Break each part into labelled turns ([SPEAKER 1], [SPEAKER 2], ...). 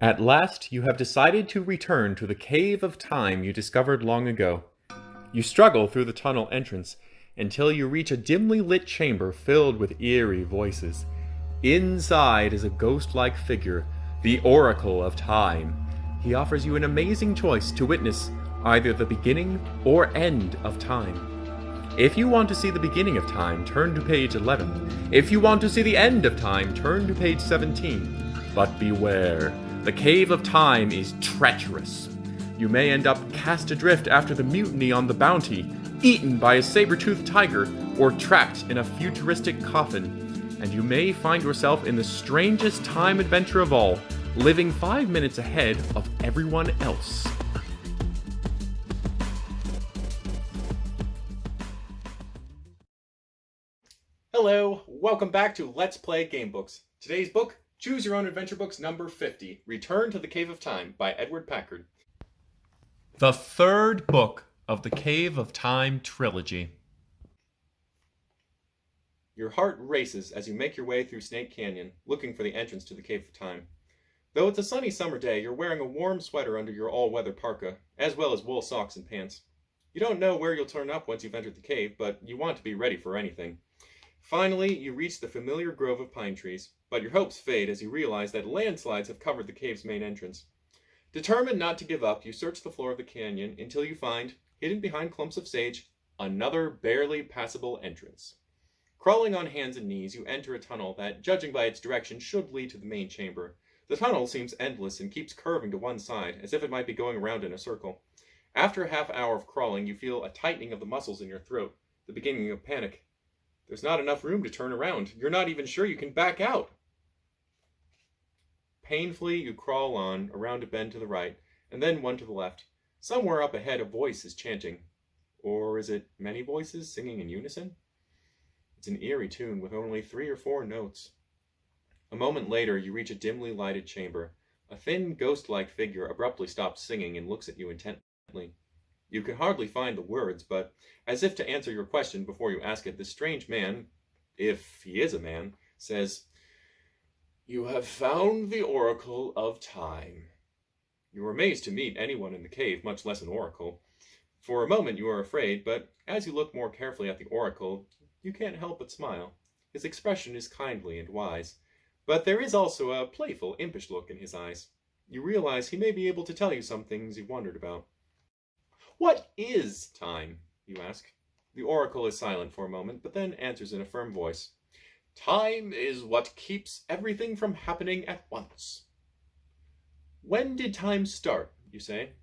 [SPEAKER 1] At last, you have decided to return to the cave of time you discovered long ago. You struggle through the tunnel entrance until you reach a dimly lit chamber filled with eerie voices. Inside is a ghost-like figure, the Oracle of Time. He offers you an amazing choice to witness either the beginning or end of time. If you want to see the beginning of time, turn to page 11. If you want to see the end of time, turn to page 17. But beware, the cave of time is treacherous. You may end up cast adrift after the mutiny on the Bounty, eaten by a saber-toothed tiger, or trapped in a futuristic coffin. And you may find yourself in the strangest time adventure of all, living 5 minutes ahead of everyone else. Hello, welcome back to Let's Play Gamebooks. Today's book, Choose Your Own Adventure Books number 50, Return to the Cave of Time by Edward Packard. The third book of the Cave of Time trilogy. Your heart races as you make your way through Snake Canyon, looking for the entrance to the Cave of Time. Though it's a sunny summer day, you're wearing a warm sweater under your all-weather parka, as well as wool socks and pants. You don't know where you'll turn up once you've entered the cave, but you want to be ready for anything. Finally, you reach the familiar grove of pine trees, but your hopes fade as you realize that landslides have covered the cave's main entrance. Determined not to give up, you search the floor of the canyon until you find, hidden behind clumps of sage, another barely passable entrance. Crawling on hands and knees, you enter a tunnel that, judging by its direction, should lead to the main chamber. The tunnel seems endless and keeps curving to one side, as if it might be going around in a circle. After a half hour of crawling, you feel a tightening of the muscles in your throat, the beginning of panic. There's not enough room to turn around. You're not even sure you can back out. Painfully, you crawl on, around a bend to the right, and then one to the left. Somewhere up ahead, a voice is chanting. Or is it many voices singing in unison? It's an eerie tune with only 3 or 4 notes. A moment later, you reach a dimly lighted chamber. A thin, ghost-like figure abruptly stops singing and looks at you intently. You can hardly find the words, but as if to answer your question before you ask it, this strange man, if he is a man, says, "You have found the Oracle of Time." You are amazed to meet anyone in the cave, much less an oracle. For a moment you are afraid, but as you look more carefully at the oracle, you can't help but smile. His expression is kindly and wise, but there is also a playful, impish look in his eyes. You realize he may be able to tell you some things you've wondered about. "What is time?" you ask. The oracle is silent for a moment, but then answers in a firm voice. "Time is what keeps everything from happening at once." "When did time start?" you say.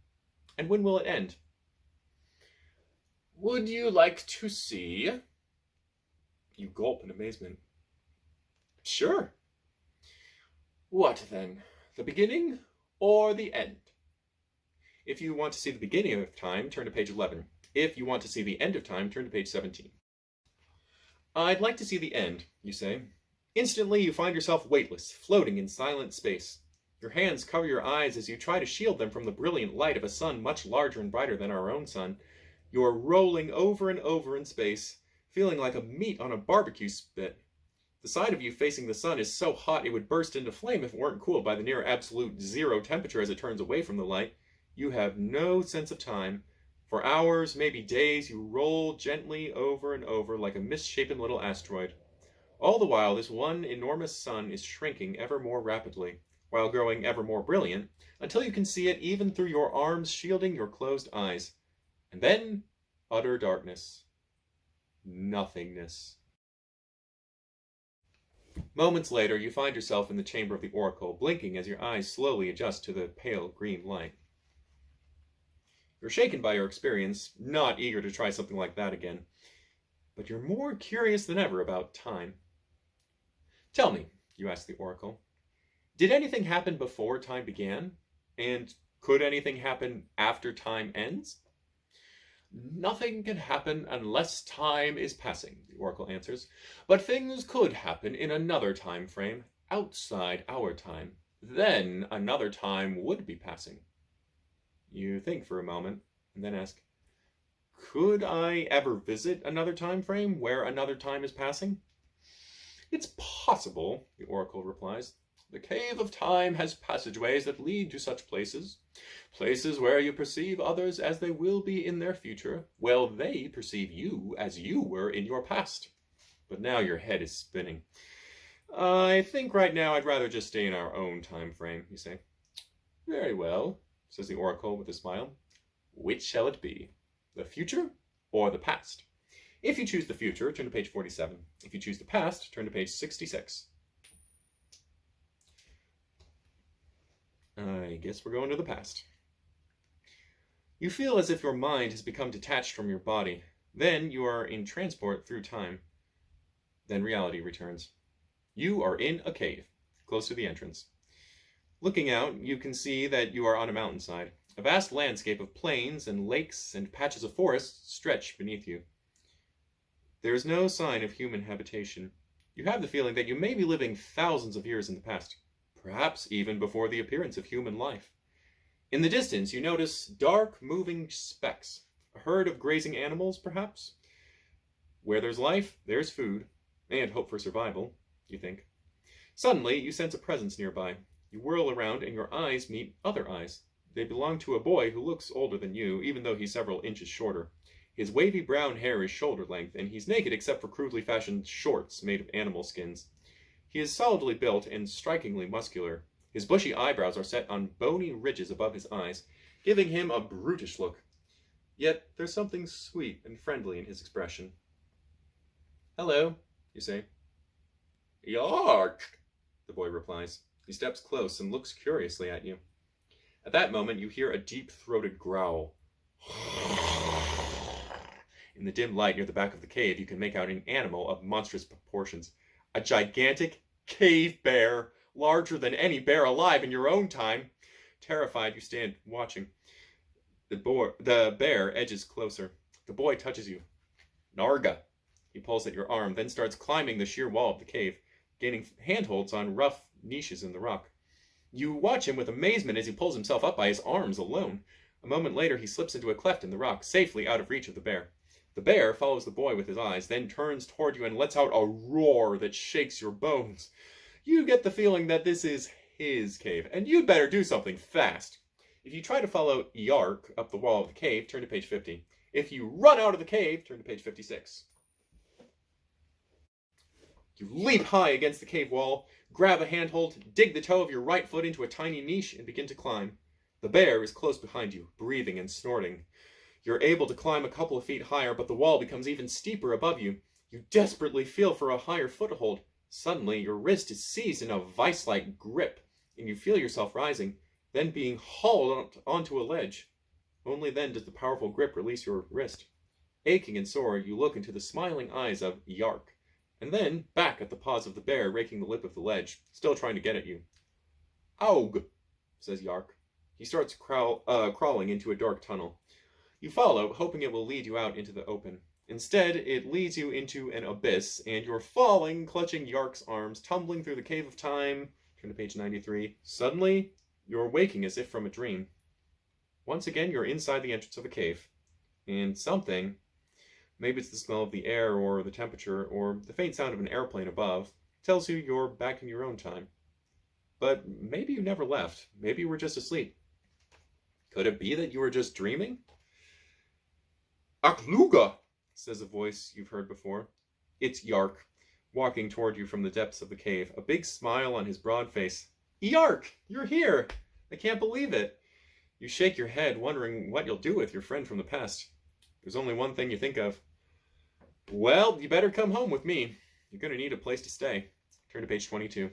[SPEAKER 1] "And when will it end?" "Would you like to see?" You gulp in amazement. "Sure." "What then? The beginning or the end?" If you want to see the beginning of time, turn to page 11. If you want to see the end of time, turn to page 17. "I'd like to see the end," you say. Instantly, you find yourself weightless, floating in silent space. Your hands cover your eyes as you try to shield them from the brilliant light of a sun much larger and brighter than our own sun. You are rolling over and over in space, feeling like a meat on a barbecue spit. The side of you facing the sun is so hot it would burst into flame if it weren't cooled by the near absolute zero temperature as it turns away from the light. You have no sense of time. For hours, maybe days, you roll gently over and over like a misshapen little asteroid. All the while, this one enormous sun is shrinking ever more rapidly, while growing ever more brilliant, until you can see it even through your arms shielding your closed eyes. And then, utter darkness. Nothingness. Moments later, you find yourself in the chamber of the oracle, blinking as your eyes slowly adjust to the pale green light. You're shaken by your experience, not eager to try something like that again. But you're more curious than ever about time. "Tell me," you ask the oracle, "did anything happen before time began? And could anything happen after time ends?" "Nothing can happen unless time is passing," the oracle answers. "But things could happen in another time frame, outside our time. Then another time would be passing." You think for a moment, and then ask, "Could I ever visit another time frame where another time is passing?" "It's possible," the oracle replies, The cave of time has passageways that lead to such places. Places where you perceive others as they will be in their future, while they perceive you as you were in your past. But now your head is spinning. I think right now I'd rather just stay in our own time frame, you say. Very well, says the oracle with a smile. Which shall it be? The future or the past? If you choose the future, turn to page 47. If you choose the past, turn to page 66. I guess we're going to the past. You feel as if your mind has become detached from your body. Then you are in transport through time. Then reality returns. You are in a cave, close to the entrance. Looking out, you can see that you are on a mountainside. A vast landscape of plains and lakes and patches of forest stretch beneath you. There is no sign of human habitation. You have the feeling that you may be living thousands of years in the past, perhaps even before the appearance of human life. In the distance, you notice dark, moving specks. A herd of grazing animals, perhaps? Where there's life, there's food, and hope for survival, you think. Suddenly, you sense a presence nearby. You whirl around, and your eyes meet other eyes. They belong to a boy who looks older than you, even though he's several inches shorter. His wavy brown hair is shoulder length, and he's naked except for crudely fashioned shorts made of animal skins. He is solidly built and strikingly muscular. His bushy eyebrows are set on bony ridges above his eyes, giving him a brutish look. Yet there's something sweet and friendly in his expression. Hello, you say. Iiark, the boy replies. He steps close and looks curiously at you. At that moment, you hear a deep-throated growl. In the dim light near the back of the cave, you can make out an animal of monstrous proportions. A gigantic cave bear, larger than any bear alive in your own time. Terrified, you stand watching. The bear edges closer. The boy touches you. Narga. He pulls at your arm, then starts climbing the sheer wall of the cave, gaining handholds on rough niches in the rock. You watch him with amazement as he pulls himself up by his arms alone. A moment later, he slips into a cleft in the rock, safely out of reach of the bear. The bear follows the boy with his eyes, then turns toward you and lets out a roar that shakes your bones. You get the feeling that this is his cave, and you'd better do something fast. If you try to follow Iiark up the wall of the cave, turn to page 50. If you run out of the cave, turn to page 56. You leap high against the cave wall, grab a handhold, dig the toe of your right foot into a tiny niche, and begin to climb. The bear is close behind you, breathing and snorting. You're able to climb a couple of feet higher, but the wall becomes even steeper above you. You desperately feel for a higher foothold. Suddenly, your wrist is seized in a vice-like grip, and you feel yourself rising, then being hauled onto a ledge. Only then does the powerful grip release your wrist. Aching and sore, you look into the smiling eyes of Iiark, and then back at the paws of the bear raking the lip of the ledge, still trying to get at you. Aug, says Iiark. He starts crawling into a dark tunnel. You follow, hoping it will lead you out into the open. Instead, it leads you into an abyss, and you're falling, clutching Iiark's arms, tumbling through the cave of time. Turn to page 93. Suddenly, you're waking as if from a dream. Once again, you're inside the entrance of a cave. And something, maybe it's the smell of the air, or the temperature, or the faint sound of an airplane above, tells you you're back in your own time. But maybe you never left. Maybe you were just asleep. Could it be that you were just dreaming? Akluga, says a voice you've heard before. It's Iiark, walking toward you from the depths of the cave, a big smile on his broad face. Iiark, you're here! I can't believe it. You shake your head, wondering what you'll do with your friend from the past. There's only one thing you think of. Well, you better come home with me. You're going to need a place to stay. Turn to page 22.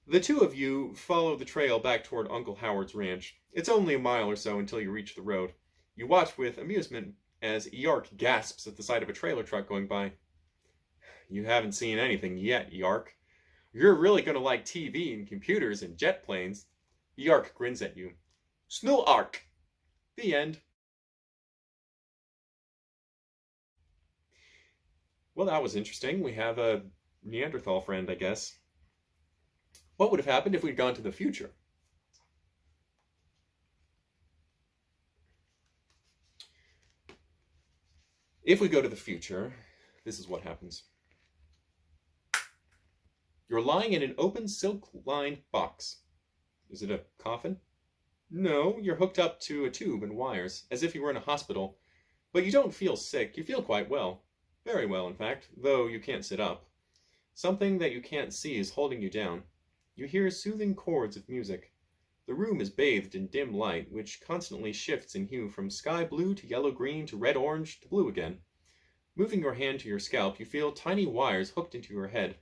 [SPEAKER 1] The two of you follow the trail back toward Uncle Howard's ranch. It's only a mile or so until you reach the road. You watch with amusement as Iiark gasps at the sight of a trailer truck going by. You haven't seen anything yet, Iiark. You're really going to like TV and computers and jet planes. Iiark grins at you. Snillark! The end. Well, that was interesting. We have a Neanderthal friend, I guess. What would have happened if we'd gone to the future? If we go to the future, this is what happens. You're lying in an open silk-lined box. Is it a coffin? No, you're hooked up to a tube and wires, as if you were in a hospital. But you don't feel sick, you feel quite well. Very well, in fact, though you can't sit up. Something that you can't see is holding you down. You hear soothing chords of music. The room is bathed in dim light, which constantly shifts in hue from sky blue to yellow-green to red-orange to blue again. Moving your hand to your scalp, you feel tiny wires hooked into your head.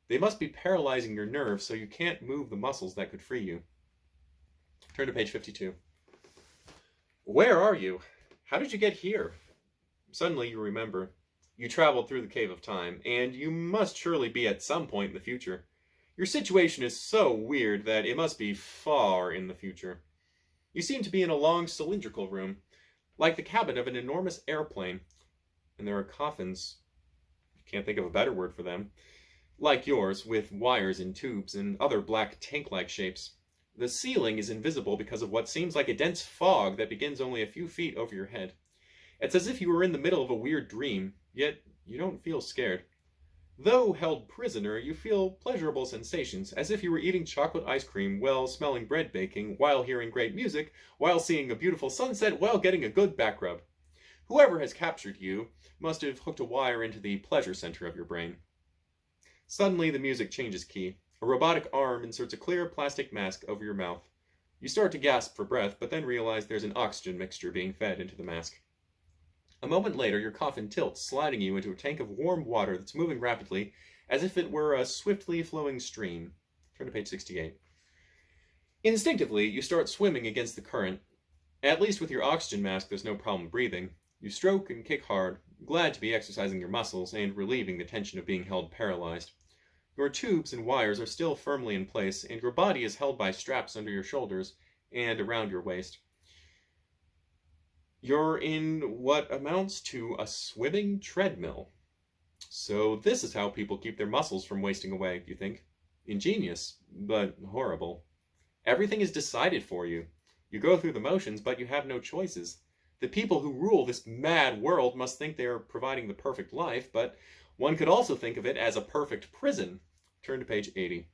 [SPEAKER 1] They must be paralyzing your nerves so you can't move the muscles that could free you. Turn to page 52. Where are you? How did you get here? Suddenly you remember. You traveled through the cave of time, and you must surely be at some point in the future. Your situation is so weird that it must be far in the future. You seem to be in a long cylindrical room, like the cabin of an enormous airplane, and there are coffins, can't think of a better word for them, like yours, with wires and tubes and other black tank-like shapes. The ceiling is invisible because of what seems like a dense fog that begins only a few feet over your head. It's as if you were in the middle of a weird dream, yet you don't feel scared. Though held prisoner, you feel pleasurable sensations, as if you were eating chocolate ice cream while smelling bread baking, while hearing great music, while seeing a beautiful sunset, while getting a good back rub. Whoever has captured you must have hooked a wire into the pleasure center of your brain. Suddenly the music changes key. A robotic arm inserts a clear plastic mask over your mouth. You start to gasp for breath, but then realize there's an oxygen mixture being fed into the mask. A moment later, your coffin tilts, sliding you into a tank of warm water that's moving rapidly, as if it were a swiftly flowing stream. Turn to page 68. Instinctively, you start swimming against the current. At least with your oxygen mask, there's no problem breathing. You stroke and kick hard, glad to be exercising your muscles and relieving the tension of being held paralyzed. Your tubes and wires are still firmly in place, and your body is held by straps under your shoulders and around your waist. You're in what amounts to a swimming treadmill. So this is how people keep their muscles from wasting away, you think? Ingenious, but horrible. Everything is decided for you. You go through the motions, but you have no choices. The people who rule this mad world must think they are providing the perfect life, but one could also think of it as a perfect prison. Turn to page 80.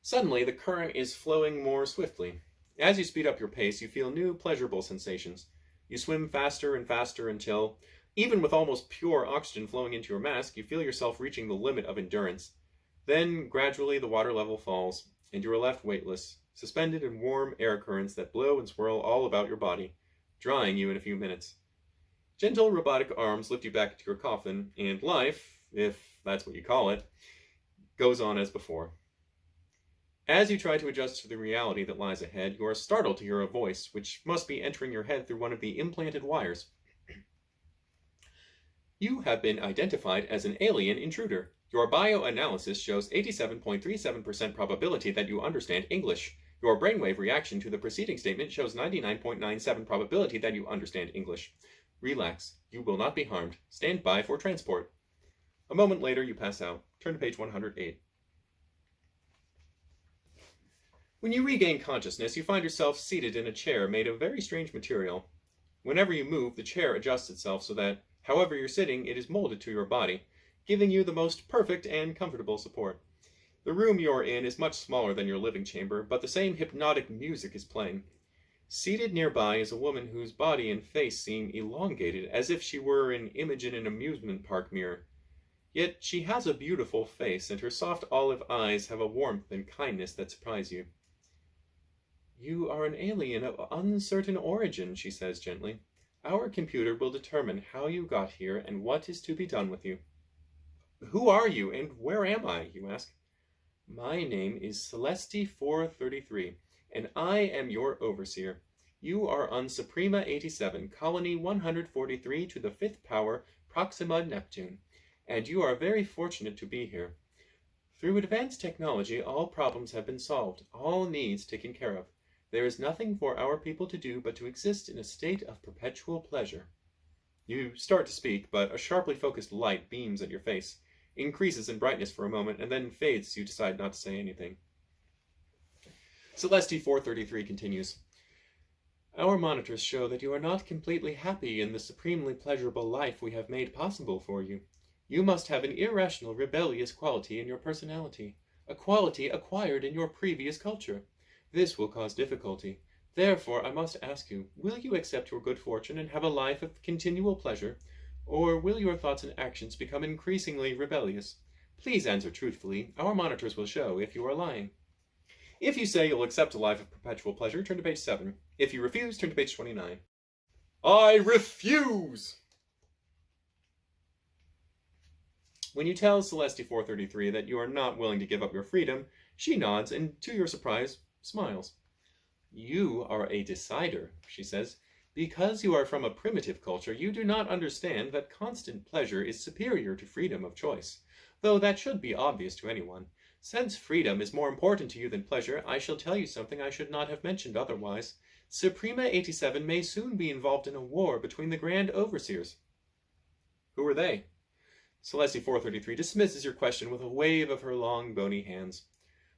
[SPEAKER 1] Suddenly, the current is flowing more swiftly. As you speed up your pace, you feel new, pleasurable sensations. You swim faster and faster until, even with almost pure oxygen flowing into your mask, you feel yourself reaching the limit of endurance. Then, gradually, the water level falls, and you are left weightless, suspended in warm air currents that blow and swirl all about your body, drying you in a few minutes. Gentle robotic arms lift you back into your coffin, and life, if that's what you call it, goes on as before. As you try to adjust to the reality that lies ahead, you are startled to hear a voice, which must be entering your head through one of the implanted wires. You have been identified as an alien intruder. Your bioanalysis shows 87.37% probability that you understand English. Your brainwave reaction to the preceding statement shows 99.97% probability that you understand English. Relax. You will not be harmed. Stand by for transport. A moment later, you pass out. Turn to page 108. When you regain consciousness, you find yourself seated in a chair made of very strange material. Whenever you move, the chair adjusts itself so that, however you're sitting, it is molded to your body, giving you the most perfect and comfortable support. The room you're in is much smaller than your living chamber, but the same hypnotic music is playing. Seated nearby is a woman whose body and face seem elongated, as if she were an image in an amusement park mirror. Yet she has a beautiful face, and her soft olive eyes have a warmth and kindness that surprise you. "You are an alien of uncertain origin," she says gently. "Our computer will determine how you got here and what is to be done with you." "Who are you, and where am I?" you ask. "My name is Celeste 433, and I am your overseer. You are on Suprema 87, Colony 143 to the 5th power, Proxima Neptune, and you are very fortunate to be here. Through advanced technology, all problems have been solved, all needs taken care of. There is nothing for our people to do but to exist in a state of perpetual pleasure." You start to speak, but a sharply focused light beams at your face, increases in brightness for a moment, and then fades so you decide not to say anything. Celeste 433 continues. "Our monitors show that you are not completely happy in the supremely pleasurable life we have made possible for you. You must have an irrational, rebellious quality in your personality, a quality acquired in your previous culture. This will cause difficulty. Therefore, I must ask you, will you accept your good fortune and have a life of continual pleasure, or will your thoughts and actions become increasingly rebellious? Please answer truthfully. Our monitors will show if you are lying. If you say you'll accept a life of perpetual pleasure, turn to page 7. If you refuse, turn to page 29. I refuse! When you tell Celeste 433 that you are not willing to give up your freedom, she nods and, to your surprise, smiles. You are a decider, she says. Because you are from a primitive culture, you do not understand that constant pleasure is superior to freedom of choice, though that should be obvious to anyone. Since freedom is more important to you than pleasure, I shall tell you something I should not have mentioned otherwise. Suprema 87 may soon be involved in a war between the Grand Overseers. Who are they? Celeste 433 dismisses your question with a wave of her long, bony hands.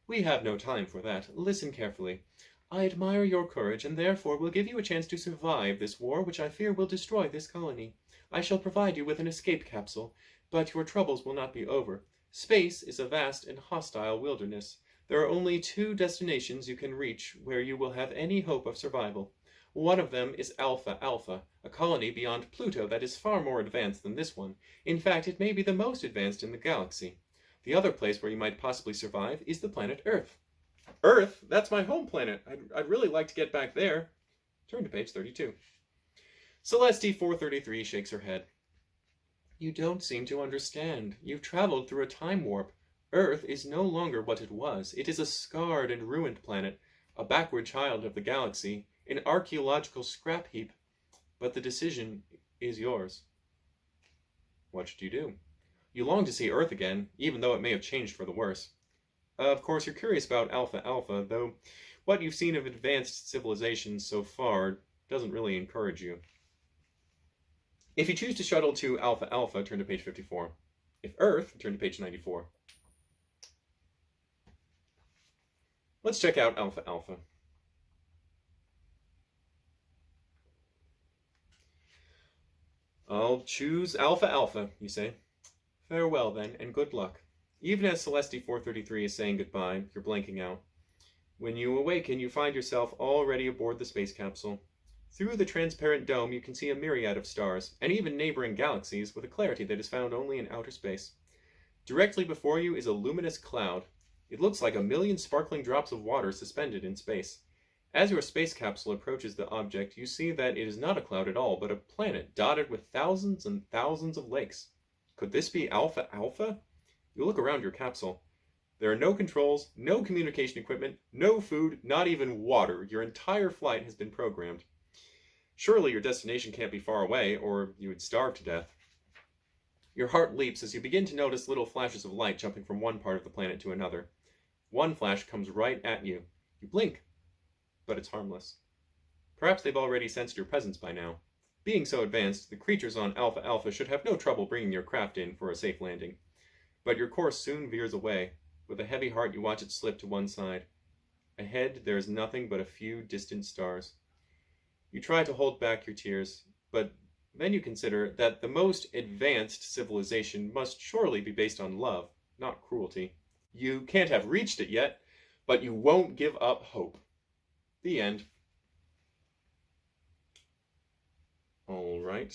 [SPEAKER 1] We have no time for that. Listen carefully. I admire your courage, and therefore will give you a chance to survive this war, which I fear will destroy this colony. I shall provide you with an escape capsule, but your troubles will not be over. Space is a vast and hostile wilderness. There are only 2 destinations you can reach where you will have any hope of survival. One of them is Alpha Alpha, a colony beyond Pluto that is far more advanced than this one. In fact, it may be the most advanced in the galaxy. The other place where you might possibly survive is the planet Earth. Earth? That's my home planet. I'd really like to get back there. Turn to page 32. Celeste 433 shakes her head. You don't seem to understand. You've traveled through a time warp. Earth is no longer what it was. It is a scarred and ruined planet, a backward child of the galaxy, an archaeological scrap heap. But the decision is yours. What should you do? You long to see Earth again, even though it may have changed for the worse. Of course, you're curious about Alpha Alpha, though what you've seen of advanced civilizations so far doesn't really encourage you. If you choose to shuttle to Alpha Alpha, turn to page 54. If Earth, turn to page 94. Let's check out Alpha Alpha. I'll choose Alpha Alpha, you say. Farewell, then, and good luck. Even as Celeste 433 is saying goodbye, you're blanking out. When you awaken, you find yourself already aboard the space capsule. Through the transparent dome, you can see a myriad of stars, and even neighboring galaxies with a clarity that is found only in outer space. Directly before you is a luminous cloud. It looks like a million sparkling drops of water suspended in space. As your space capsule approaches the object, you see that it is not a cloud at all, but a planet dotted with thousands and thousands of lakes. Could this be Alpha Alpha? You look around your capsule. There are no controls, no communication equipment, no food, not even water. Your entire flight has been programmed. Surely your destination can't be far away, or you would starve to death. Your heart leaps as you begin to notice little flashes of light jumping from one part of the planet to another. One flash comes right at you. You blink, but it's harmless. Perhaps they've already sensed your presence by now. Being so advanced, the creatures on Alpha Alpha should have no trouble bringing your craft in for a safe landing. But your course soon veers away. With a heavy heart, you watch it slip to one side. Ahead, there is nothing but a few distant stars. You try to hold back your tears, but then you consider that the most advanced civilization must surely be based on love, not cruelty. You can't have reached it yet, but you won't give up hope. The end. All right.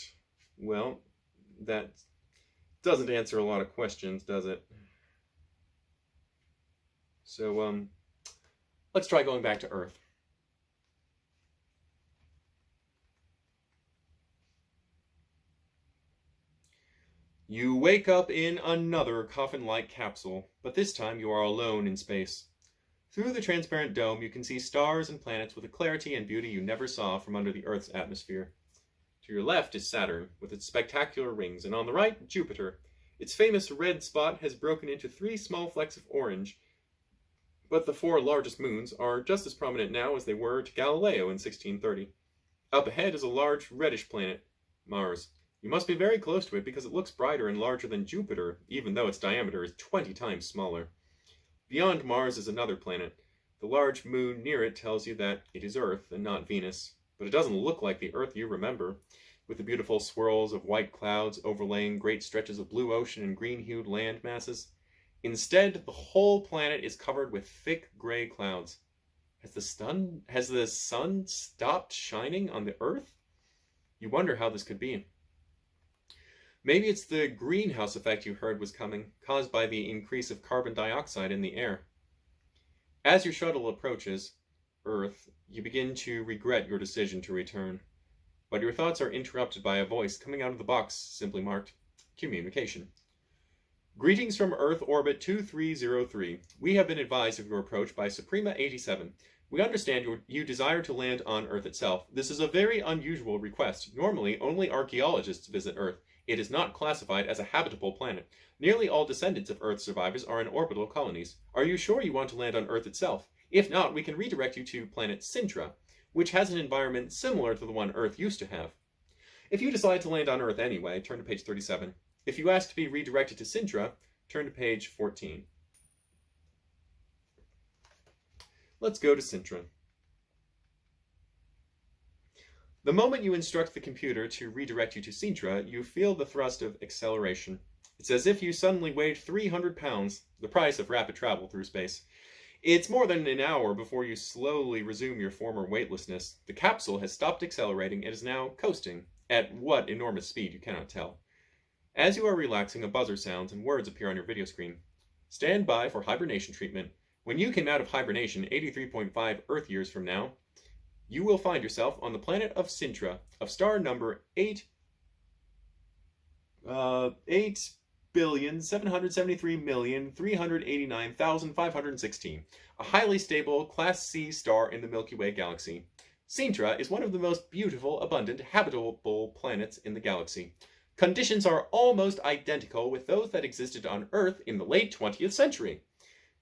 [SPEAKER 1] Well, that doesn't answer a lot of questions, does it? So, let's try going back to Earth. You wake up in another coffin-like capsule, but this time you are alone in space. Through the transparent dome, you can see stars and planets with a clarity and beauty you never saw from under the Earth's atmosphere. To your left is Saturn, with its spectacular rings, and on the right, Jupiter. Its famous red spot has broken into 3 small flecks of orange, but the 4 largest moons are just as prominent now as they were to Galileo in 1630. Up ahead is a large reddish planet, Mars. You must be very close to it because it looks brighter and larger than Jupiter, even though its diameter is 20 times smaller. Beyond Mars is another planet. The large moon near it tells you that it is Earth and not Venus, but it doesn't look like the Earth you remember. with the beautiful swirls of white clouds overlaying great stretches of blue ocean and green-hued land masses. Instead, the whole planet is covered with thick gray clouds. Has the sun stopped shining on the Earth? You wonder how this could be. Maybe it's the greenhouse effect you heard was coming, caused by the increase of carbon dioxide in the air. As your shuttle approaches Earth, you begin to regret your decision to return. But your thoughts are interrupted by a voice coming out of the box simply marked Communication. Greetings from Earth Orbit 2303. We have been advised of your approach by Suprema 87. We understand you desire to land on Earth itself. This is a very unusual request. Normally, only archaeologists visit Earth. It is not classified as a habitable planet. Nearly all descendants of Earth survivors are in orbital colonies. Are you sure you want to land on Earth itself? If not, we can redirect you to planet Sintra, which has an environment similar to the one Earth used to have. If you decide to land on Earth anyway, turn to page 37. If you ask to be redirected to Sintra, turn to page 14. Let's go to Sintra. The moment you instruct the computer to redirect you to Sintra, you feel the thrust of acceleration. It's as if you suddenly weighed 300 pounds, the price of rapid travel through space. It's more than an hour before you slowly resume your former weightlessness. The capsule has stopped accelerating and is now coasting, at what enormous speed you cannot tell. As you are relaxing, a buzzer sounds and words appear on your video screen. Stand by for hibernation treatment. When you came out of hibernation 83.5 Earth years from now, you will find yourself on the planet of Sintra, of star number 8,773,389,516, a highly stable Class C star in the Milky Way galaxy. Sintra is one of the most beautiful, abundant, habitable planets in the galaxy. Conditions are almost identical with those that existed on Earth in the late 20th century.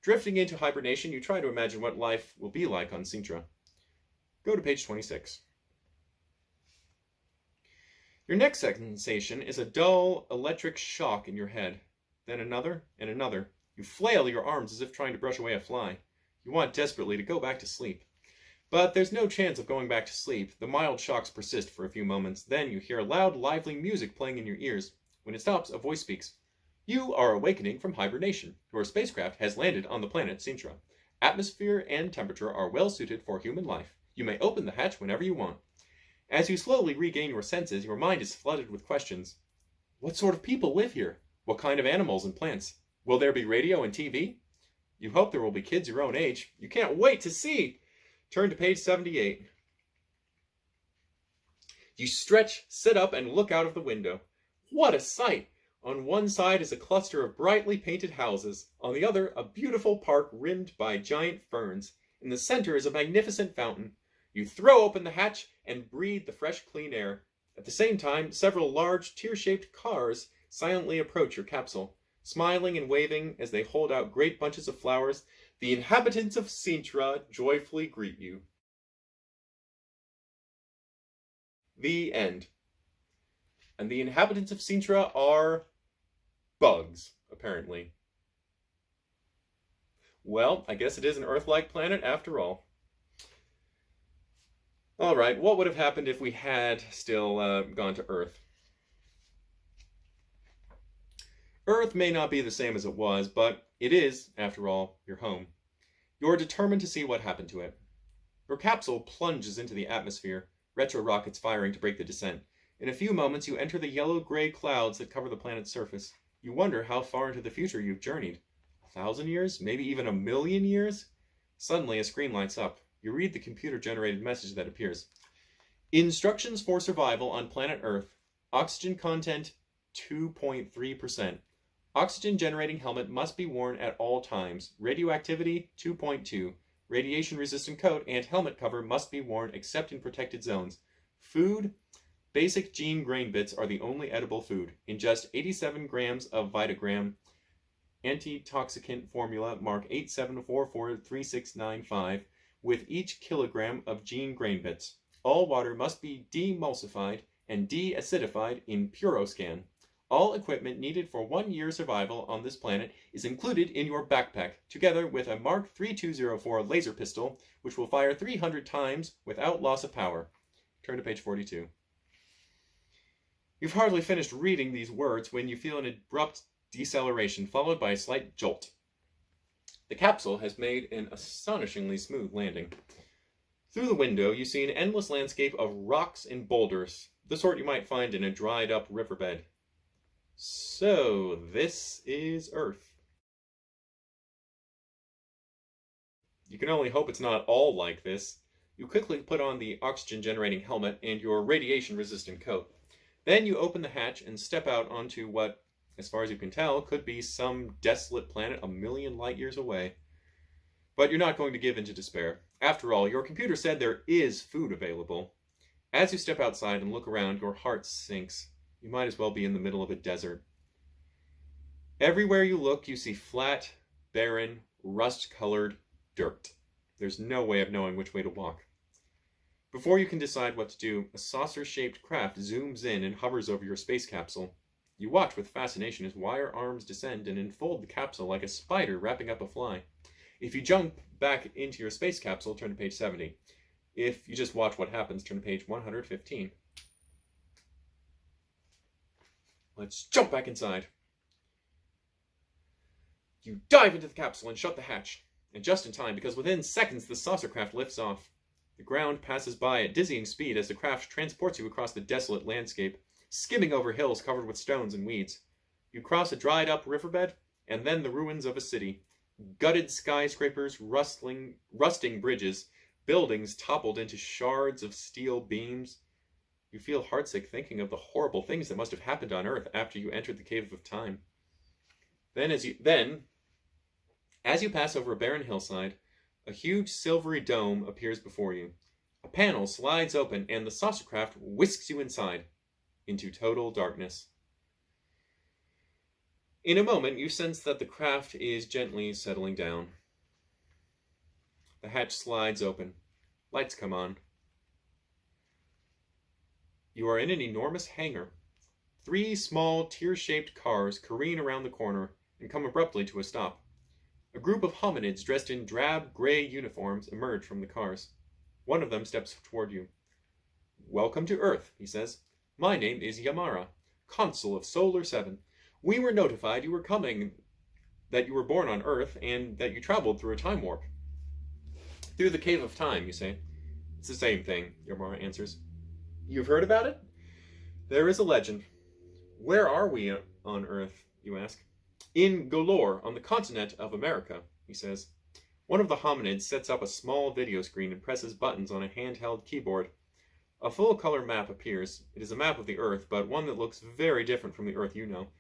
[SPEAKER 1] Drifting into hibernation, you try to imagine what life will be like on Sintra. Go to page 26. Your next sensation is a dull electric shock in your head. Then another and another. You flail your arms as if trying to brush away a fly. You want desperately to go back to sleep. But there's no chance of going back to sleep. The mild shocks persist for a few moments. Then you hear loud, lively music playing in your ears. When it stops, a voice speaks. You are awakening from hibernation. Your spacecraft has landed on the planet Sintra. Atmosphere and temperature are well suited for human life. You may open the hatch whenever you want. As you slowly regain your senses, your mind is flooded with questions. What sort of people live here? What kind of animals and plants? Will there be radio and TV? You hope there will be kids your own age. You can't wait to see. Turn to page 78. You stretch, sit up, and look out of the window. What a sight! On one side is a cluster of brightly painted houses. On the other, a beautiful park rimmed by giant ferns. In the center is a magnificent fountain. You throw open the hatch and breathe the fresh, clean air. At the same time, several large, tear-shaped cars silently approach your capsule. Smiling and waving as they hold out great bunches of flowers, the inhabitants of Sintra joyfully greet you. The end. And the inhabitants of Sintra are bugs, apparently. Well, I guess it is an Earth-like planet after all. Alright, what would have happened if we had still gone to Earth? Earth may not be the same as it was, but it is, after all, your home. You're determined to see what happened to it. Your capsule plunges into the atmosphere, retro rockets firing to break the descent. In a few moments, you enter the yellow-gray clouds that cover the planet's surface. You wonder how far into the future you've journeyed. 1,000 years? Maybe even 1,000,000 years? Suddenly, a screen lights up. You read the computer-generated message that appears. Instructions for survival on planet Earth. Oxygen content 2.3%. Oxygen-generating helmet must be worn at all times. Radioactivity 2.2. Radiation-resistant coat and helmet cover must be worn except in protected zones. Food. Basic gene grain bits are the only edible food. Ingest 87 grams of Vitagram. Antitoxicant formula mark 87443695 with each kilogram of gene grain bits. All water must be demulsified and de-acidified in Puroscan. All equipment needed for 1 year survival on this planet is included in your backpack, together with a Mark 3204 laser pistol, which will fire 300 times without loss of power. Turn to page 42. You've hardly finished reading these words when you feel an abrupt deceleration followed by a slight jolt. The capsule has made an astonishingly smooth landing. Through the window, you see an endless landscape of rocks and boulders, the sort you might find in a dried-up riverbed. So, this is Earth. You can only hope it's not all like this. You quickly put on the oxygen-generating helmet and your radiation-resistant coat. Then you open the hatch and step out onto what, as far as you can tell, could be some desolate planet a million light years away. But you're not going to give in to despair. After all, your computer said there is food available. As you step outside and look around, your heart sinks. You might as well be in the middle of a desert. Everywhere you look, you see flat, barren, rust-colored dirt. There's no way of knowing which way to walk. Before you can decide what to do, a saucer-shaped craft zooms in and hovers over your space capsule. You watch with fascination as wire arms descend and enfold the capsule like a spider wrapping up a fly. If you jump back into your space capsule, turn to page 70. If you just watch what happens, turn to page 115. Let's jump back inside. You dive into the capsule and shut the hatch. And just in time, because within seconds the saucer craft lifts off. The ground passes by at dizzying speed as the craft transports you across the desolate landscape, skimming over hills covered with stones and weeds. You cross a dried-up riverbed, and then the ruins of a city. Gutted skyscrapers, rusting bridges, buildings toppled into shards of steel beams. You feel heartsick thinking of the horrible things that must have happened on Earth after you entered the Cave of Time. Then, as you pass over a barren hillside, a huge silvery dome appears before you. A panel slides open, and the saucercraft whisks you inside, into total darkness. In a moment, you sense that the craft is gently settling down. The hatch slides open. Lights come on. You are in an enormous hangar. 3 small, tear-shaped cars careen around the corner and come abruptly to a stop. A group of hominids dressed in drab gray uniforms emerge from the cars. One of them steps toward you. "Welcome to Earth," he says. "My name is Yamara, Consul of Solar 7. We were notified you were coming, that you were born on Earth, and that you traveled through a time warp." "Through the Cave of Time," you say. "It's the same thing," Yamara answers. "You've heard about it?" "There is a legend." "Where are we on Earth?" you ask. "In Golor, on the continent of America," he says. One of the hominids sets up a small video screen and presses buttons on a handheld keyboard. A full-color map appears. It is a map of the Earth, but one that looks very different from the Earth you know.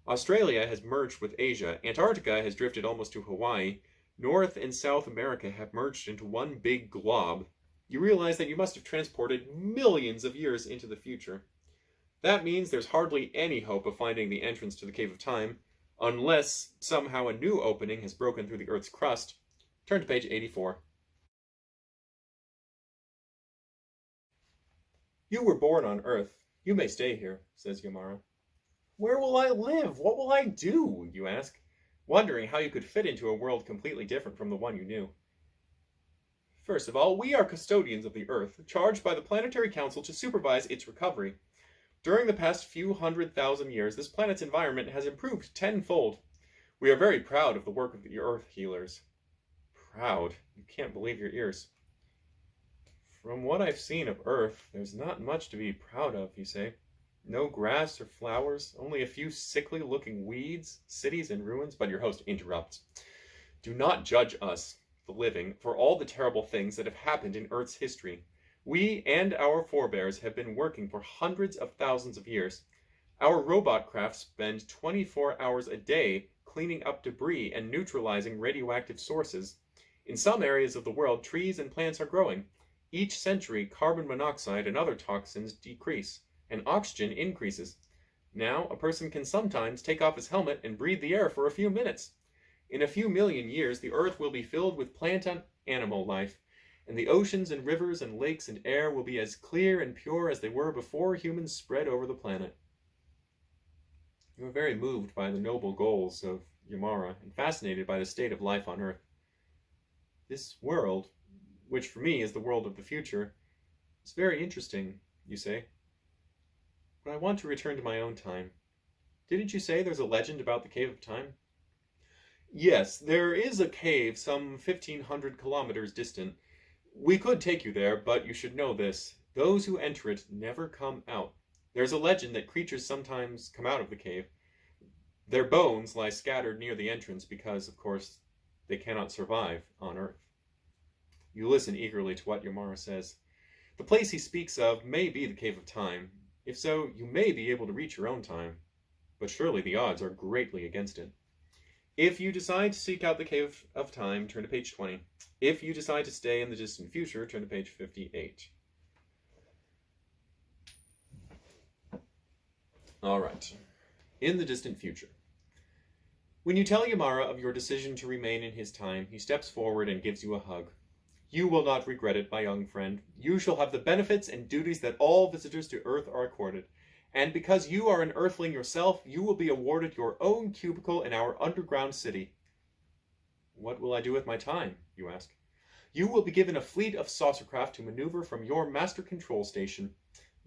[SPEAKER 1] Australia has merged with Asia, Antarctica has drifted almost to Hawaii, North and South America have merged into one big glob. You realize that you must have transported millions of years into the future. That means there's hardly any hope of finding the entrance to the Cave of Time, unless somehow a new opening has broken through the Earth's crust. Turn to page 84. "You were born on Earth. You may stay here," says Yamara. "Where will I live? What will I do?" you ask, wondering how you could fit into a world completely different from the one you knew. "First of all, we are custodians of the Earth, charged by the Planetary Council to supervise its recovery. During the past few 100,000 years, this planet's environment has improved tenfold. We are very proud of the work of the Earth healers." Proud? You can't believe your ears. "From what I've seen of Earth, there's not much to be proud of," you say. "No grass or flowers, only a few sickly-looking weeds, cities in ruins," but your host interrupts. "Do not judge us, the living, for all the terrible things that have happened in Earth's history. We and our forebears have been working for hundreds of thousands of years. Our robot craft spend 24 hours a day cleaning up debris and neutralizing radioactive sources. In some areas of the world, trees and plants are growing. Each century, carbon monoxide and other toxins decrease, and oxygen increases. Now, a person can sometimes take off his helmet and breathe the air for a few minutes. In a few million years, the Earth will be filled with plant and animal life, and the oceans and rivers and lakes and air will be as clear and pure as they were before humans spread over the planet." You are very moved by the noble goals of Yamara and fascinated by the state of life on Earth. "This world, which for me is the world of the future, is very interesting," you say. but I want to return to my own time. Didn't you say there's a legend about the Cave of Time? Yes, there is a cave some 1,500 kilometers distant. We could take you there, but you should know this. Those who enter it never come out. There's a legend that creatures sometimes come out of the cave. Their bones lie scattered near the entrance because, of course, they cannot survive on Earth. You listen eagerly to what Yamara says. The place he speaks of may be the Cave of Time. If so, you may be able to reach your own time. But surely the odds are greatly against it. If you decide to seek out the Cave of Time, turn to page 20. If you decide to stay in the distant future, turn to page 58. All right. In the distant future. When you tell Yamara of your decision to remain in his time, he steps forward and gives you a hug. You will not regret it, my young friend. You shall have the benefits and duties that all visitors to Earth are accorded. And because you are an Earthling yourself, you will be awarded your own cubicle in our underground city. What will I do with my time, you ask? You will be given a fleet of saucercraft to maneuver from your master control station.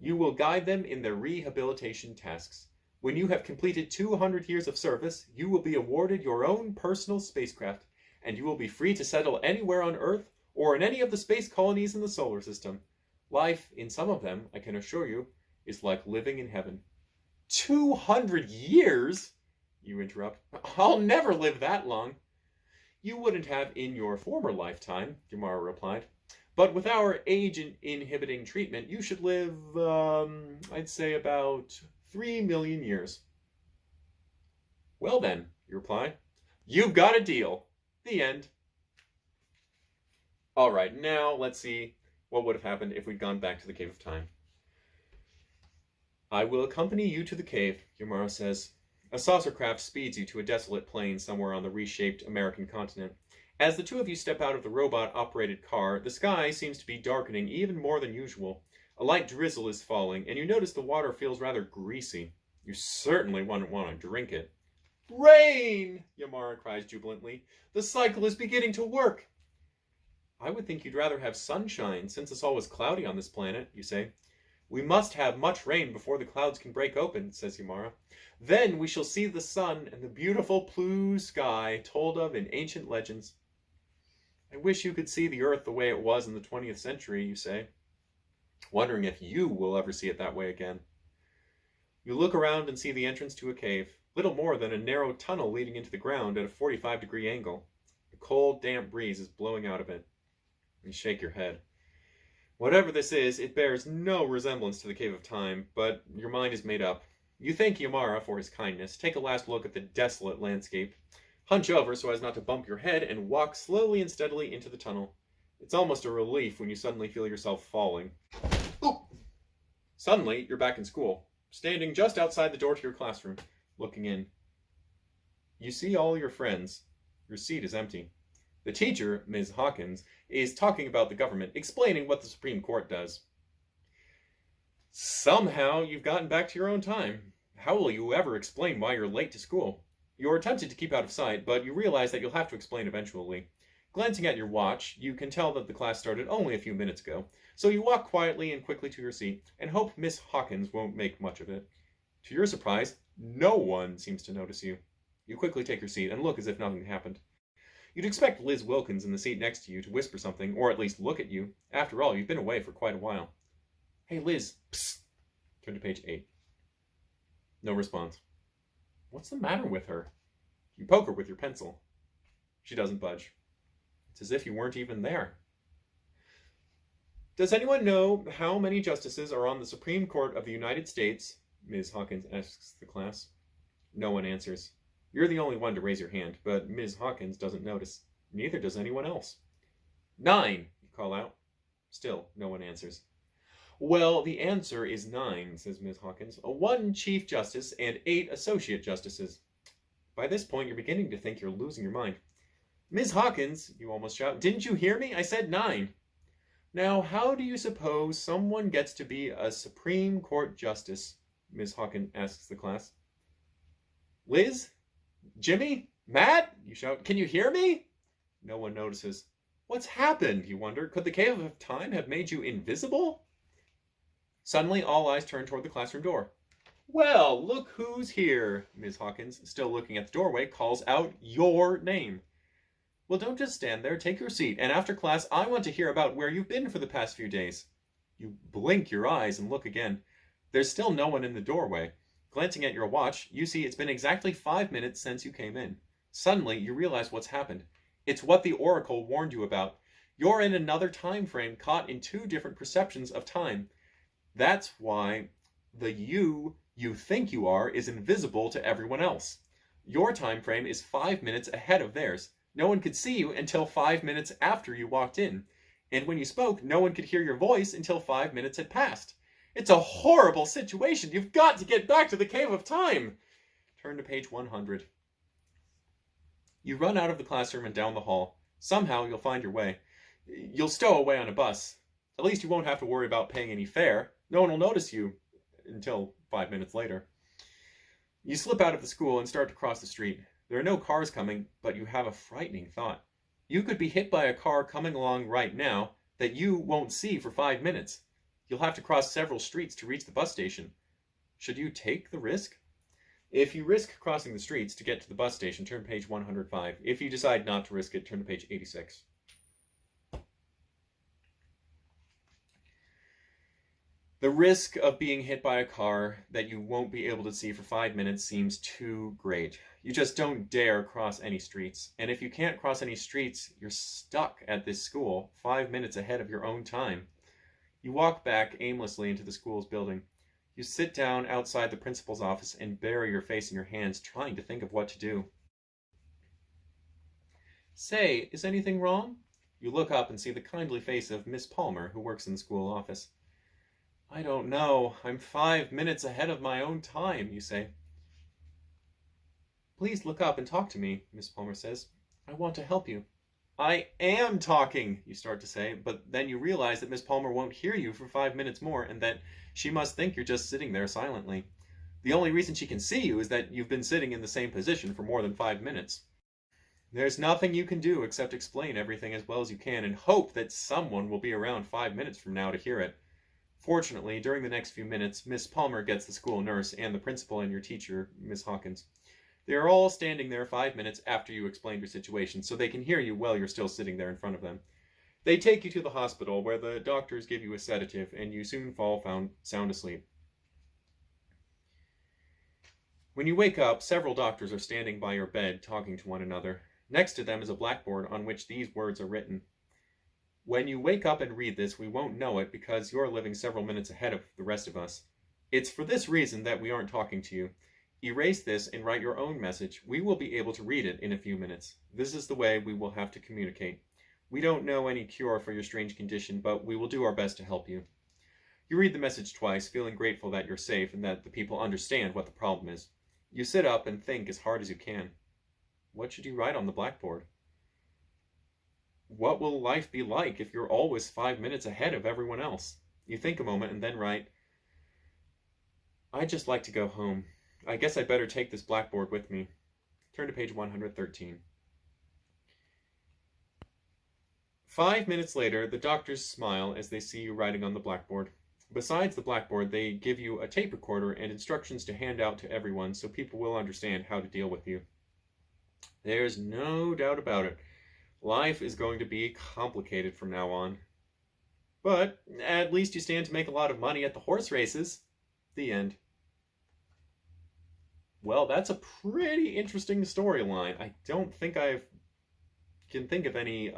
[SPEAKER 1] You will guide them in their rehabilitation tasks. When you have completed 200 years of service, you will be awarded your own personal spacecraft, and you will be free to settle anywhere on Earth or in any of the space colonies in the solar system. Life, in some of them, I can assure you, is like living in heaven. 200 years? You interrupt. I'll never live that long. You wouldn't have in your former lifetime, Yamara replied. But with our age-inhibiting treatment, you should live, I'd say about 3 million years. Well then, you reply, you've got a deal. The end. All right, now let's see what would have happened if we'd gone back to the Cave of Time. I will accompany you to the cave, Yamara says. A saucercraft speeds you to a desolate plain somewhere on the reshaped American continent. As the two of you step out of the robot-operated car, the sky seems to be darkening even more than usual. A light drizzle is falling, and you notice the water feels rather greasy. You certainly wouldn't want to drink it. Rain! Yamara cries jubilantly. The cycle is beginning to work. I would think you'd rather have sunshine, since it's always cloudy on this planet, you say. We must have much rain before the clouds can break open, says Yamara. Then we shall see the sun and the beautiful blue sky told of in ancient legends. I wish you could see the Earth the way it was in the 20th century, you say, wondering if you will ever see it that way again. You look around and see the entrance to a cave, little more than a narrow tunnel leading into the ground at a 45-degree angle. A cold, damp breeze is blowing out of it. You shake your head. Whatever this is, it bears no resemblance to the Cave of Time, but your mind is made up. You thank Yamara for his kindness, take a last look at the desolate landscape, hunch over so as not to bump your head, and walk slowly and steadily into the tunnel. It's almost a relief when you suddenly feel yourself falling. Oop! Suddenly, you're back in school, standing just outside the door to your classroom, looking in. You see all your friends. Your seat is empty. The teacher, Ms. Hawkins, is talking about the government, explaining what the Supreme Court does. Somehow, you've gotten back to your own time. How will you ever explain why you're late to school? You're tempted to keep out of sight, but you realize that you'll have to explain eventually. Glancing at your watch, you can tell that the class started only a few minutes ago, so you walk quietly and quickly to your seat, and hope Miss Hawkins won't make much of it. To your surprise, no one seems to notice you. You quickly take your seat and look as if nothing happened. You'd expect Liz Wilkins in the seat next to you to whisper something, or at least look at you. After all, you've been away for quite a while. Hey, Liz. Psst. Turn to page 8. No response. What's the matter with her? You poke her with your pencil. She doesn't budge. It's as if you weren't even there. Does anyone know how many justices are on the Supreme Court of the United States? Ms. Hawkins asks the class. No one answers. You're the only one to raise your hand, but Ms. Hawkins doesn't notice. Neither does anyone else. 9, you call out. Still, no one answers. Well, the answer is 9, says Ms. Hawkins. 1 Chief Justice and 8 Associate Justices. By this point, you're beginning to think you're losing your mind. Ms. Hawkins, you almost shout, didn't you hear me? I said 9. Now, how do you suppose someone gets to be a Supreme Court Justice? Ms. Hawkins asks the class. Liz? Jimmy? Matt? You shout. Can you hear me? No one notices. What's happened, you wonder? Could the Cave of Time have made you invisible? Suddenly, all eyes turn toward the classroom door. Well, look who's here. Ms. Hawkins, still looking at the doorway, calls out your name. Well, don't just stand there. Take your seat. And after class, I want to hear about where you've been for the past few days. You blink your eyes and look again. There's still no one in the doorway. Glancing at your watch, you see it's been exactly 5 minutes since you came in. Suddenly, you realize what's happened. It's what the Oracle warned you about. You're in another time frame, caught in two different perceptions of time. That's why the you think you are is invisible to everyone else. Your time frame is 5 minutes ahead of theirs. No one could see you until 5 minutes after you walked in. And when you spoke, no one could hear your voice until 5 minutes had passed. It's a horrible situation. You've got to get back to the Cave of Time. Turn to page 100. You run out of the classroom and down the hall. Somehow you'll find your way. You'll stow away on a bus. At least you won't have to worry about paying any fare. No one will notice you until 5 minutes later. You slip out of the school and start to cross the street. There are no cars coming, but you have a frightening thought. You could be hit by a car coming along right now that you won't see for 5 minutes. You'll have to cross several streets to reach the bus station. Should you take the risk? If you risk crossing the streets to get to the bus station, turn to page 105. If you decide not to risk it, turn to page 86. The risk of being hit by a car that you won't be able to see for 5 minutes seems too great. You just don't dare cross any streets. And if you can't cross any streets, you're stuck at this school 5 minutes ahead of your own time. You walk back aimlessly into the school's building. You sit down outside the principal's office and bury your face in your hands, trying to think of what to do. Say, is anything wrong? You look up and see the kindly face of Miss Palmer, who works in the school office. I don't know. I'm 5 minutes ahead of my own time, you say. Please look up and talk to me, Miss Palmer says. I want to help you. I am talking, you start to say, but then you realize that Miss Palmer won't hear you for 5 minutes more and that she must think you're just sitting there silently. The only reason she can see you is that you've been sitting in the same position for more than 5 minutes. There's nothing you can do except explain everything as well as you can and hope that someone will be around 5 minutes from now to hear it. Fortunately, during the next few minutes, Miss Palmer gets the school nurse and the principal and your teacher, Miss Hawkins. They are all standing there 5 minutes after you explained your situation, so they can hear you while you're still sitting there in front of them. They take you to the hospital, where the doctors give you a sedative, and you soon fall sound asleep. When you wake up, several doctors are standing by your bed, talking to one another. Next to them is a blackboard on which these words are written. When you wake up and read this, we won't know it because you're living several minutes ahead of the rest of us. It's for this reason that we aren't talking to you. Erase this and write your own message. We will be able to read it in a few minutes. This is the way we will have to communicate. We don't know any cure for your strange condition, but we will do our best to help you. You read the message twice, feeling grateful that you're safe and that the people understand what the problem is. You sit up and think as hard as you can. What should you write on the blackboard? What will life be like if you're always 5 minutes ahead of everyone else? You think a moment and then write, I'd just like to go home. I guess I'd better take this blackboard with me. Turn to page 113. 5 minutes later, the doctors smile as they see you writing on the blackboard. Besides the blackboard, they give you a tape recorder and instructions to hand out to everyone so people will understand how to deal with you. There's no doubt about it. Life is going to be complicated from now on. But at least you stand to make a lot of money at the horse races. The end. Well, that's a pretty interesting storyline. I don't think I can think of any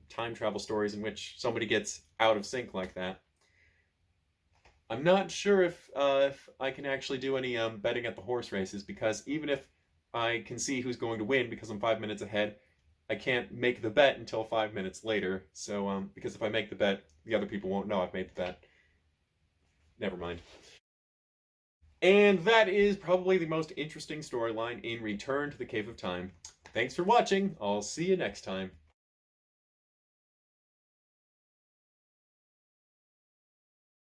[SPEAKER 1] time travel stories in which somebody gets out of sync like that. I'm not sure if I can actually do any betting at the horse races, because even if I can see who's going to win because I'm 5 minutes ahead, I can't make the bet until 5 minutes later. So, because if I make the bet, the other people won't know I've made the bet. Never mind. And that is probably the most interesting storyline in Return to the Cave of Time. Thanks for watching. I'll see you next time.